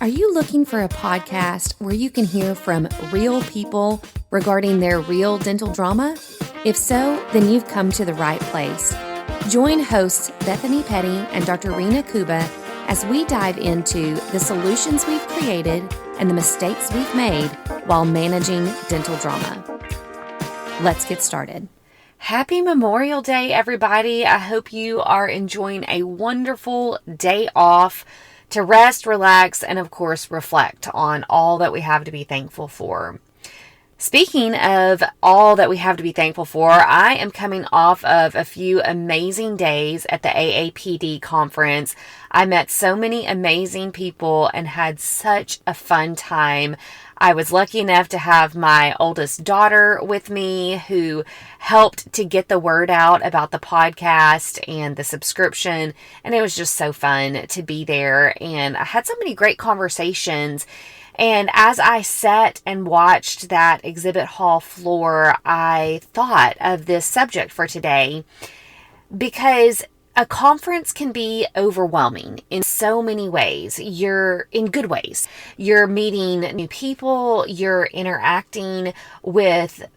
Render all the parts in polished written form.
Are you looking for a podcast where you can hear from real people regarding their real dental drama? If so, then you've come to the right place. Join hosts Bethany Petty and Dr. Rena Kuba as we dive into the solutions we've created and the mistakes we've made while managing dental drama. Let's get started. Happy Memorial Day, everybody. I hope you are enjoying a wonderful day off to rest, relax, and of course, reflect on all that we have to be thankful for. Speaking of all that we have to be thankful for, I am coming off of a few amazing days at the AAPD conference. I met so many amazing people and had such a fun time. I was lucky enough to have my oldest daughter with me who helped to get the word out about the podcast and the subscription. And it was just so fun to be there. And I had so many great conversations. And as I sat and watched that exhibit hall floor, I thought of this subject for today because a conference can be overwhelming in so many ways. In good ways. You're meeting new people, you're interacting with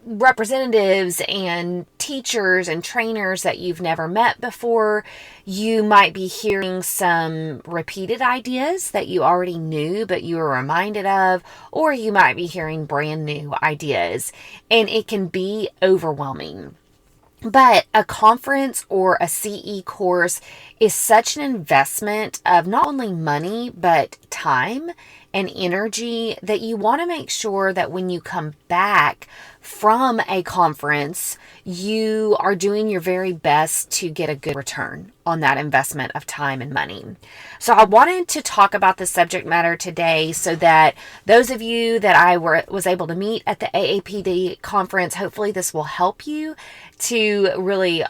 representatives and teachers and trainers that you've never met before. You might be hearing some repeated ideas that you already knew, but you were reminded of, or you might be hearing brand new ideas, and it can be overwhelming. But a conference or a CE course is such an investment of not only money, but time and energy that you want to make sure that when you come back from a conference, you are doing your very best to get a good return on that investment of time and money. So I wanted to talk about the subject matter today so that those of you that I was able to meet at the AAPD conference, hopefully this will help you to really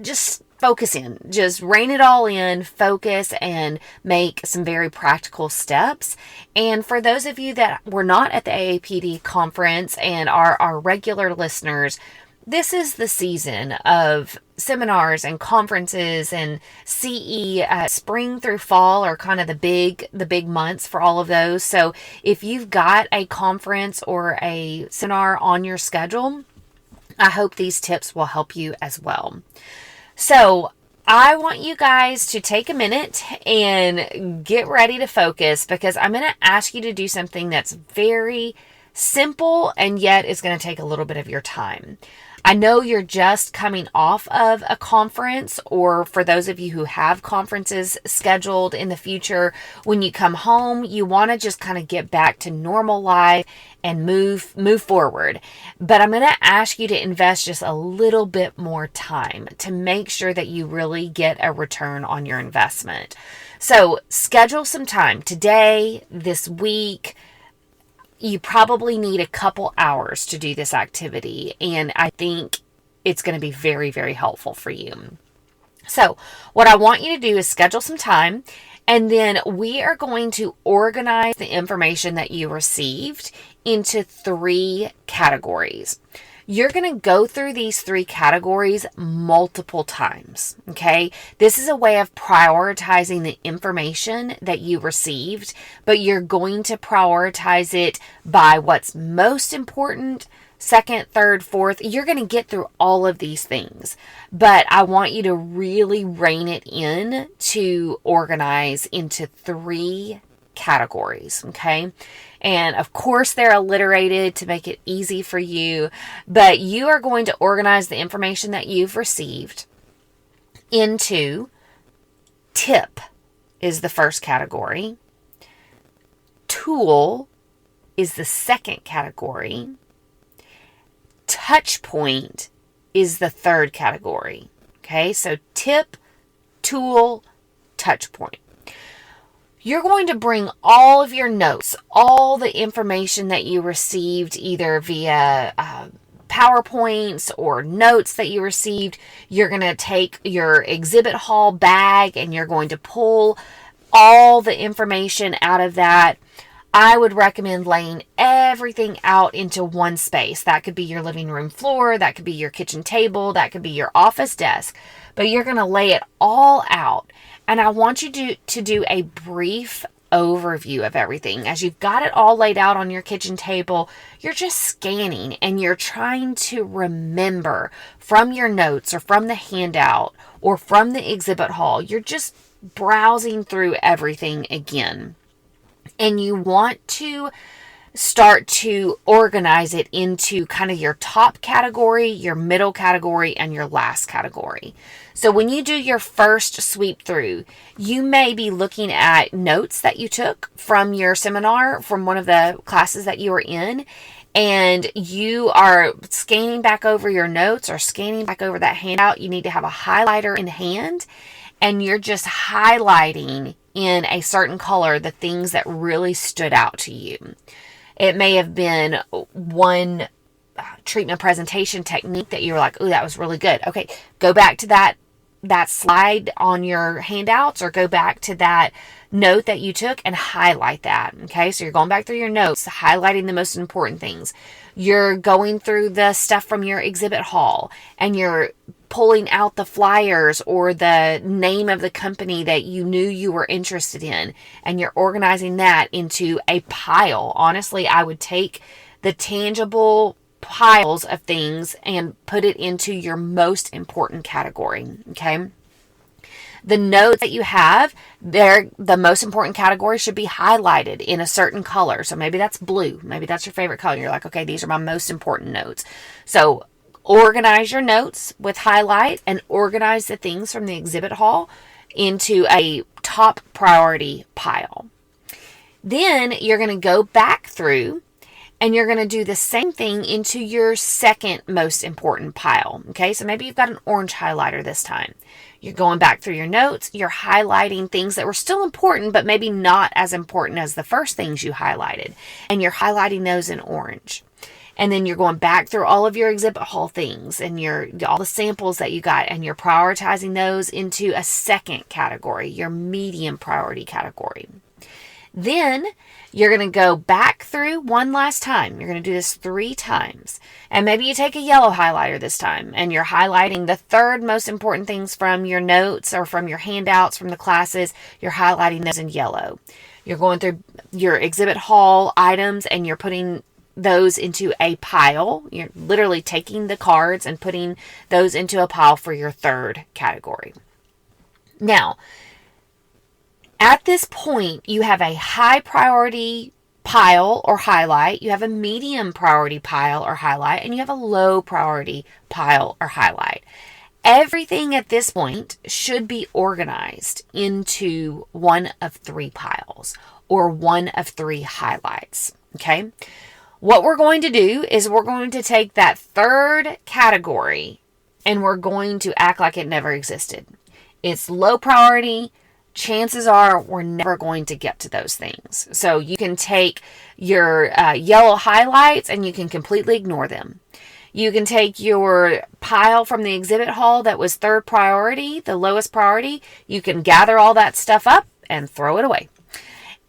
just focus in, just rein it all in, focus, and make some very practical steps. And for those of you that were not at the AAPD conference and are our regular listeners, this is the season of seminars and conferences and CE. Spring through fall are kind of the big months for all of those. So if you've got a conference or a seminar on your schedule, I hope these tips will help you as well. So I want you guys to take a minute and get ready to focus because I'm going to ask you to do something that's very simple and yet is going to take a little bit of your time. I know you're just coming off of a conference, or for those of you who have conferences scheduled in the future, when you come home, you want to just kind of get back to normal life and move forward. But I'm going to ask you to invest just a little bit more time to make sure that you really get a return on your investment. So schedule some time today, this week. You probably need a couple hours to do this activity, and I think it's going to be very, very helpful for you. So what I want you to do is schedule some time, and then we are going to organize the information that you received into 3 categories. You're going to go through these 3 categories multiple times, okay? This is a way of prioritizing the information that you received, but you're going to prioritize it by what's most important, second, third, fourth. You're going to get through all of these things, but I want you to really rein it in to organize into 3 categories, okay? And of course, they're alliterated to make it easy for you, but you are going to organize the information that you've received into tip is the first category, tool is the second category, touch point is the third category. Okay, so tip, tool, touch point. You're going to bring all of your notes, all the information that you received either via PowerPoints or notes that you received. You're going to take your exhibit hall bag and you're going to pull all the information out of that. I would recommend laying everything out into one space. That could be your living room floor, that could be your kitchen table, that could be your office desk. But you're going to lay it all out. And I want you to do a brief overview of everything. As you've got it all laid out on your kitchen table, you're just scanning and you're trying to remember from your notes or from the handout or from the exhibit hall. You're just browsing through everything again. And you want to start to organize it into kind of your top category, your middle category, and your last category. So when you do your first sweep through, you may be looking at notes that you took from your seminar, from one of the classes that you were in, and you are scanning back over your notes or scanning back over that handout. You need to have a highlighter in hand, and you're just highlighting in a certain color the things that really stood out to you. It may have been one treatment presentation technique that you were like, oh, that was really good. Okay, go back to that slide on your handouts or go back to that note that you took and highlight that. Okay, so you're going back through your notes, highlighting the most important things. You're going through the stuff from your exhibit hall and you're pulling out the flyers or the name of the company that you knew you were interested in, and you're organizing that into a pile. Honestly, I would take the tangible piles of things and put it into your most important category. Okay. The notes that you have there, the most important category should be highlighted in a certain color. So maybe that's blue. Maybe that's your favorite color. You're like, okay, these are my most important notes. So organize your notes with highlight and organize the things from the exhibit hall into a top priority pile. Then you're going to go back through and you're going to do the same thing into your second most important pile. Okay, so maybe you've got an orange highlighter this time. You're going back through your notes, you're highlighting things that were still important, but maybe not as important as the first things you highlighted. And you're highlighting those in orange. And then you're going back through all of your exhibit hall things and all the samples that you got, and you're prioritizing those into a second category, your medium priority category. Then you're going to go back through one last time. You're going to do this 3 times. And maybe you take a yellow highlighter this time and you're highlighting the third most important things from your notes or from your handouts from the classes. You're highlighting those in yellow. You're going through your exhibit hall items and you're putting those into a pile. You're literally taking the cards and putting those into a pile for your third category. Now, at this point, you have a high priority pile or highlight, you have a medium priority pile or highlight, and you have a low priority pile or highlight. Everything at this point should be organized into one of 3 piles or one of 3 highlights. Okay? What we're going to do is we're going to take that third category and we're going to act like it never existed. It's low priority. Chances are we're never going to get to those things. So you can take your yellow highlights and you can completely ignore them. You can take your pile from the exhibit hall that was third priority, the lowest priority. You can gather all that stuff up and throw it away.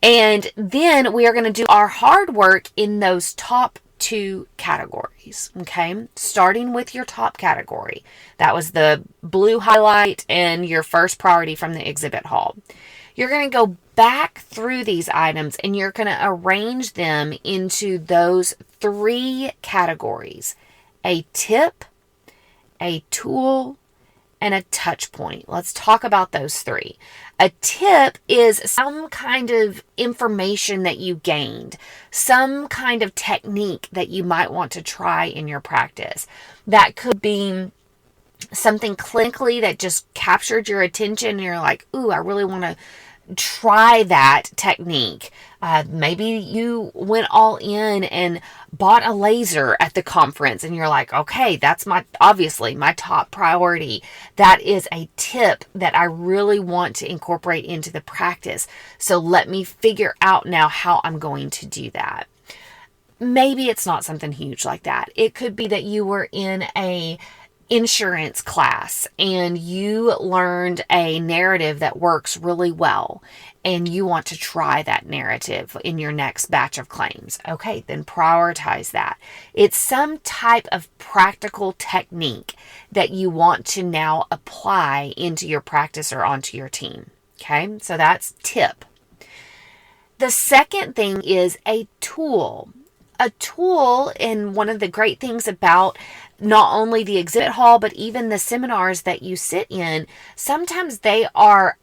And then we are going to do our hard work in those top 2 categories, okay? Starting with your top category. That was the blue highlight and your first priority from the exhibit hall. You're going to go back through these items and you're going to arrange them into those 3 categories: a tip, a tool, and a touch point. Let's talk about those 3. A tip is some kind of information that you gained, some kind of technique that you might want to try in your practice. That could be something clinically that just captured your attention and you're like, ooh, I really want to try that technique. Maybe you went all in and bought a laser at the conference and you're like, okay, that's obviously my top priority. That is a tip that I really want to incorporate into the practice. So let me figure out now how I'm going to do that. Maybe it's not something huge like that. It could be that you were in a insurance class and you learned a narrative that works really well and you want to try that narrative in your next batch of claims. Okay, then prioritize that. It's some type of practical technique that you want to now apply into your practice or onto your team. Okay, so that's tip. The second thing is a tool. A tool, and one of the great things about not only the exhibit hall, but even the seminars that you sit in, sometimes they are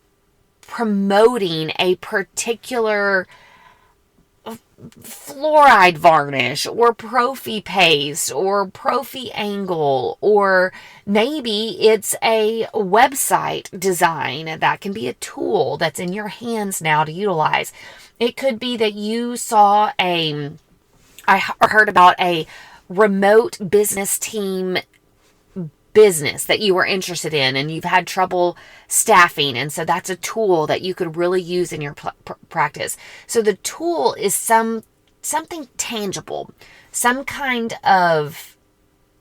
promoting a particular fluoride varnish or prophy paste or prophy angle, or maybe it's a website design. That can be a tool that's in your hands now to utilize. It could be that you saw I heard about a remote business team business that you were interested in and you've had trouble staffing, and so that's a tool that you could really use in your practice. So the tool is something tangible, some kind of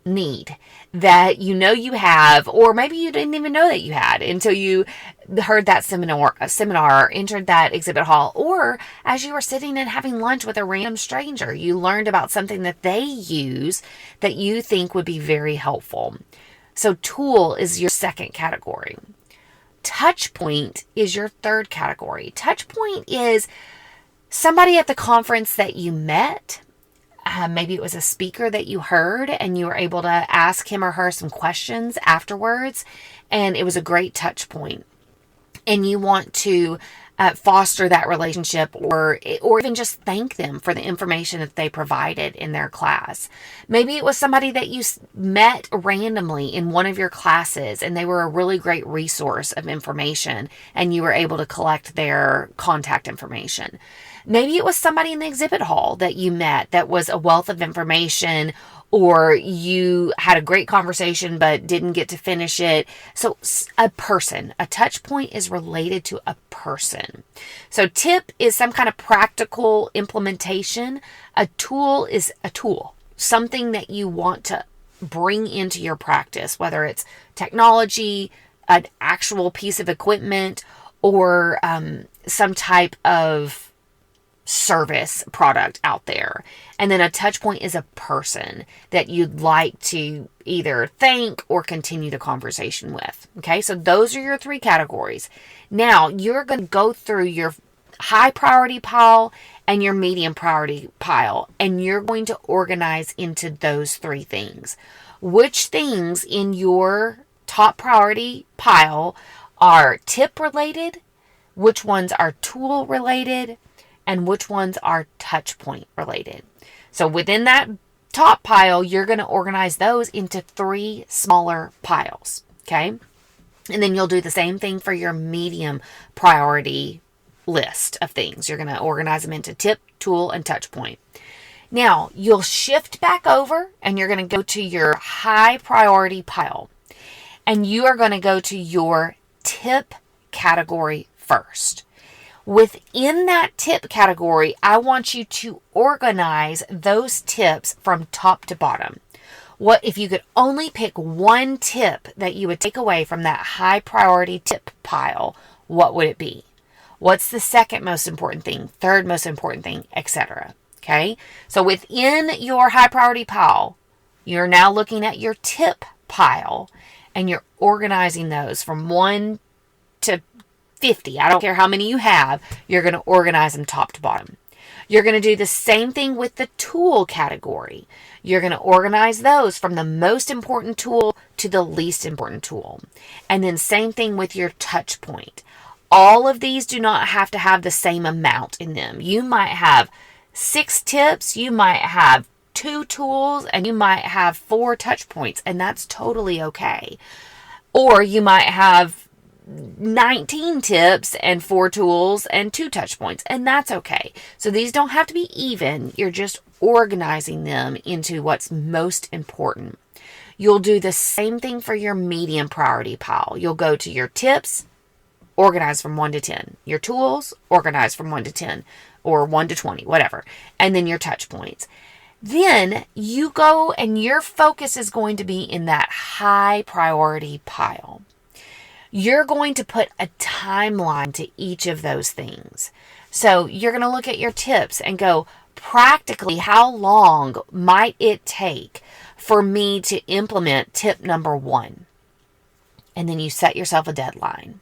need that you know you have, or maybe you didn't even know that you had until you heard that seminar or entered that exhibit hall, or as you were sitting and having lunch with a random stranger, you learned about something that they use that you think would be very helpful. So tool is your second category. Touch point is your third category. Touch point is somebody at the conference that you met. Maybe it was a speaker that you heard and you were able to ask him or her some questions afterwards, and it was a great touch point. And you want to foster that relationship, or even just thank them for the information that they provided in their class. Maybe it was somebody that you met randomly in one of your classes and they were a really great resource of information and you were able to collect their contact information. Maybe it was somebody in the exhibit hall that you met that was a wealth of information, or you had a great conversation but didn't get to finish it. So a person, a touch point is related to a person. So tip is some kind of practical implementation. A tool is a tool, something that you want to bring into your practice, whether it's technology, an actual piece of equipment, or some type of service product out there. And then a touch point is a person that you'd like to either thank or continue the conversation with. Okay, so those are your three categories. Now you're going to go through your high priority pile and your medium priority pile, and you're going to organize into those three things. Which things in your top priority pile are tip related, which ones are tool related, and which ones are touch point related. So within that top pile, you're going to organize those into three smaller piles. Okay. And then you'll do the same thing for your medium priority list of things. You're going to organize them into tip, tool, and touch point. Now you'll shift back over and you're going to go to your high priority pile, and you are going to go to your tip category first. Within that tip category, I want you to organize those tips from top to bottom. What if you could only pick one tip that you would take away from that high priority tip pile? What would it be? What's the second most important thing, third most important thing, etc.? Okay, so within your high priority pile, you're now looking at your tip pile and you're organizing those from 1 to 50. I don't care how many you have, you're going to organize them top to bottom. You're going to do the same thing with the tool category. You're going to organize those from the most important tool to the least important tool. And then same thing with your touch point. All of these do not have to have the same amount in them. You might have 6 tips, you might have 2 tools, and you might have 4 touch points, and that's totally okay. Or you might have 19 tips and 4 tools and 2 touch points, and that's okay. So these don't have to be even. You're just organizing them into what's most important. You'll do the same thing for your medium priority pile. You'll go to your tips, organize from 1 to 10. Your tools, organize from 1 to 10 or 1 to 20, whatever. And then your touch points. Then you go and your focus is going to be in that high priority pile. You're going to put a timeline to each of those things. So you're going to look at your tips and go, practically, how long might it take for me to implement tip number 1? And then you set yourself a deadline.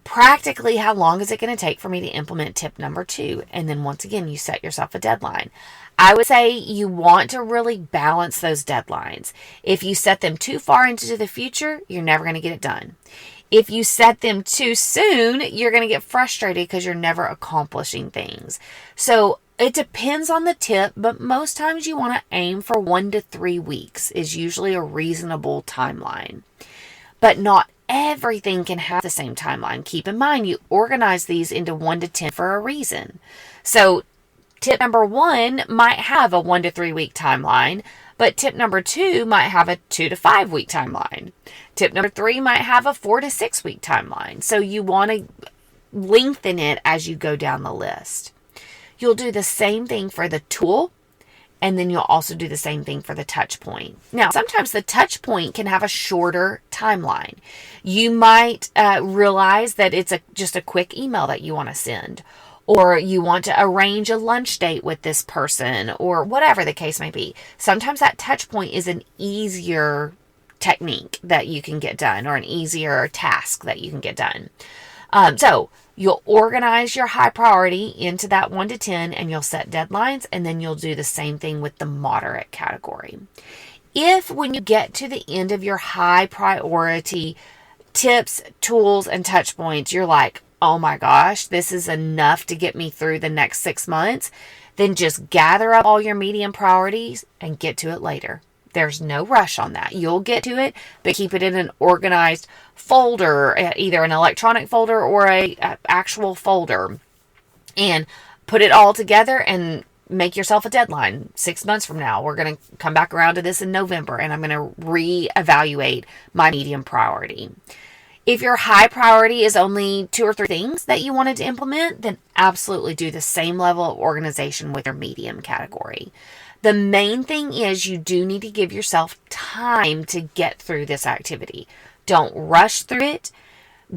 practically, how long is it going to take for me to implement tip number 2? And then once again, you set yourself a deadline. I would say you want to really balance those deadlines. If you set them too far into the future, you're never going to get it done. If you set them too soon, you're going to get frustrated because you're never accomplishing things. So it depends on the tip, but most times you want to aim for 1 to 3 weeks is usually a reasonable timeline. But not everything can have the same timeline. Keep in mind, you organize these into 1 to 10 for a reason. So tip number 1 might have a 1 to 3 week timeline, but tip number 2 might have a 2 to 5 week timeline. Tip number 3 might have a 4 to 6 week timeline. So you want to lengthen it as you go down the list. You'll do the same thing for the tool, and then you'll also do the same thing for the touch point. Now, sometimes the touch point can have a shorter timeline. You might realize that it's just a quick email that you want to send, or you want to arrange a lunch date with this person, or whatever the case may be. Sometimes that touch point is an easier technique that you can get done, or an easier task that you can get done. So you'll organize your high priority into that 1 to 10, and you'll set deadlines, and then you'll do the same thing with the moderate category. If when you get to the end of your high priority tips, tools, and touch points, you're like, oh my gosh, this is enough to get me through the next 6 months, then just gather up all your medium priorities and get to it later. There's no rush on that. You'll get to it, but keep it in an organized folder, either an electronic folder or a actual folder, and put it all together and make yourself a deadline. 6 months from now, we're going to come back around to this in November, and I'm going to reevaluate my medium priority. If your high priority is only 2 or 3 things that you wanted to implement, then absolutely do the same level of organization with your medium category. The main thing is you do need to give yourself time to get through this activity. Don't rush through it.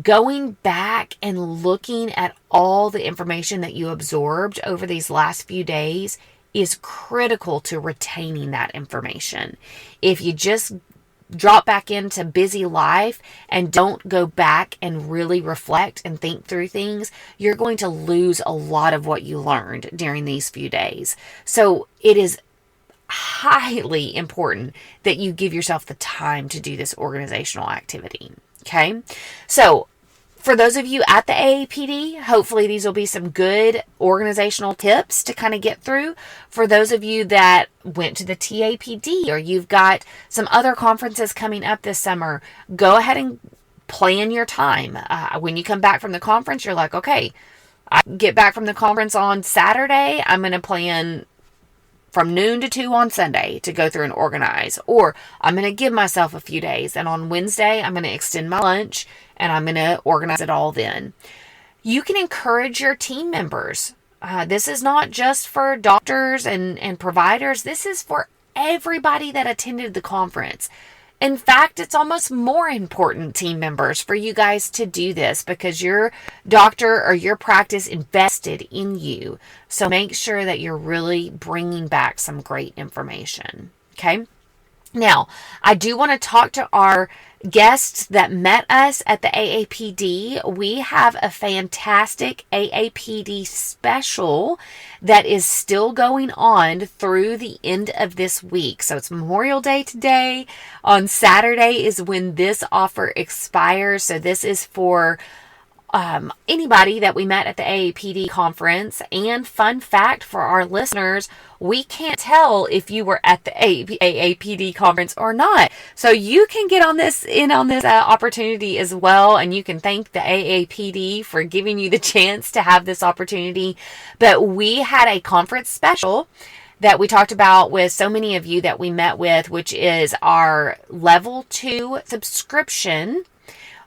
Going back and looking at all the information that you absorbed over these last few days is critical to retaining that information. If you just drop back into busy life and don't go back and really reflect and think through things, you're going to lose a lot of what you learned during these few days. So it is highly important that you give yourself the time to do this organizational activity. Okay. So for those of you at the AAPD, hopefully these will be some good organizational tips to kind of get through. For those of you that went to the TAPD, or you've got some other conferences coming up this summer, go ahead and plan your time. When you come back from the conference, you're like, okay, I get back from the conference on Saturday. I'm going to plan from noon to 2 on Sunday to go through and organize. Or I'm going to give myself a few days, and on Wednesday, I'm going to extend my lunch and I'm going to organize it all then. You can encourage your team members. This is not just for doctors and providers. This is for everybody that attended the conference. In fact, it's almost more important, team members, for you guys to do this because your doctor or your practice invested in you. So make sure that you're really bringing back some great information. Okay. Now, I do want to talk to our guests that met us at the AAPD. We have a fantastic AAPD special that is still going on through the end of this week. So it's Memorial Day today. On Saturday is when this offer expires. So this is for anybody that we met at the AAPD conference. And fun fact for our listeners, we can't tell if you were at the AAPD conference or not. So you can get on this opportunity as well. And you can thank the AAPD for giving you the chance to have this opportunity. But we had a conference special that we talked about with so many of you that we met with, which is our level 2 subscription.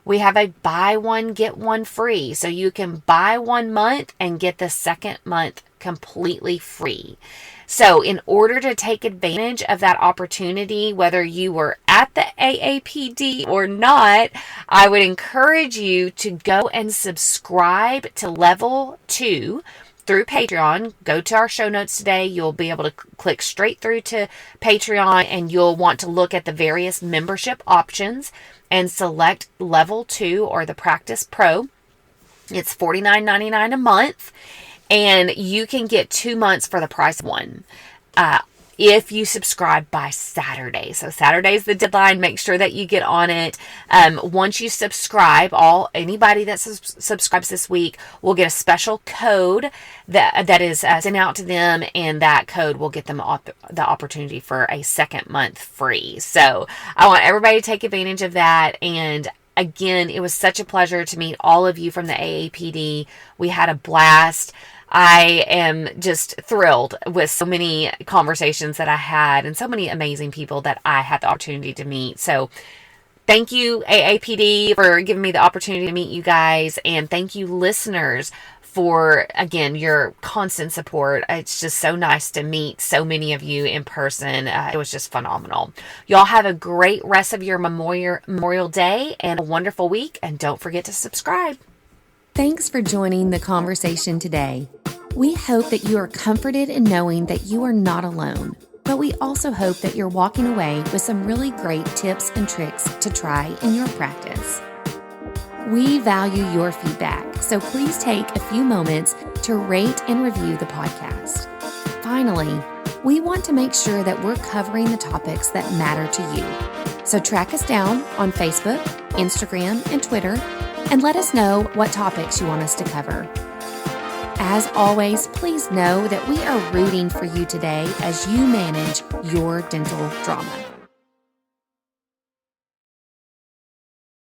We have a buy one, get one free. So you can buy 1 month and get the second month completely free. So in order to take advantage of that opportunity, whether you were at the AAPD or not, I would encourage you to go and subscribe to level 2 through Patreon. Go to our show notes today. You'll be able to click straight through to Patreon, and you'll want to look at the various membership options and select level 2 or the Practice Pro. It's $49.99 a month, and you can get 2 months for the price of one. If you subscribe by Saturday. So Saturday's the deadline. Make sure that you get on it. Once you subscribe, anybody that subscribes this week will get a special code that is sent out to them, and that code will get them the opportunity for a second month free. So I want everybody to take advantage of that. And again, it was such a pleasure to meet all of you from the AAPD. We had a blast. I am just thrilled with so many conversations that I had and so many amazing people that I had the opportunity to meet. So thank you, AAPD, for giving me the opportunity to meet you guys. And thank you, listeners, for, again, your constant support. It's just so nice to meet so many of you in person. It was just phenomenal. Y'all have a great rest of your Memorial Day and a wonderful week. And don't forget to subscribe. Thanks for joining the conversation today. We hope that you are comforted in knowing that you are not alone, but we also hope that you're walking away with some really great tips and tricks to try in your practice. We value your feedback, so please take a few moments to rate and review the podcast. Finally, we want to make sure that we're covering the topics that matter to you. So track us down on Facebook, Instagram, and Twitter, and let us know what topics you want us to cover. As always, please know that we are rooting for you today as you manage your dental drama.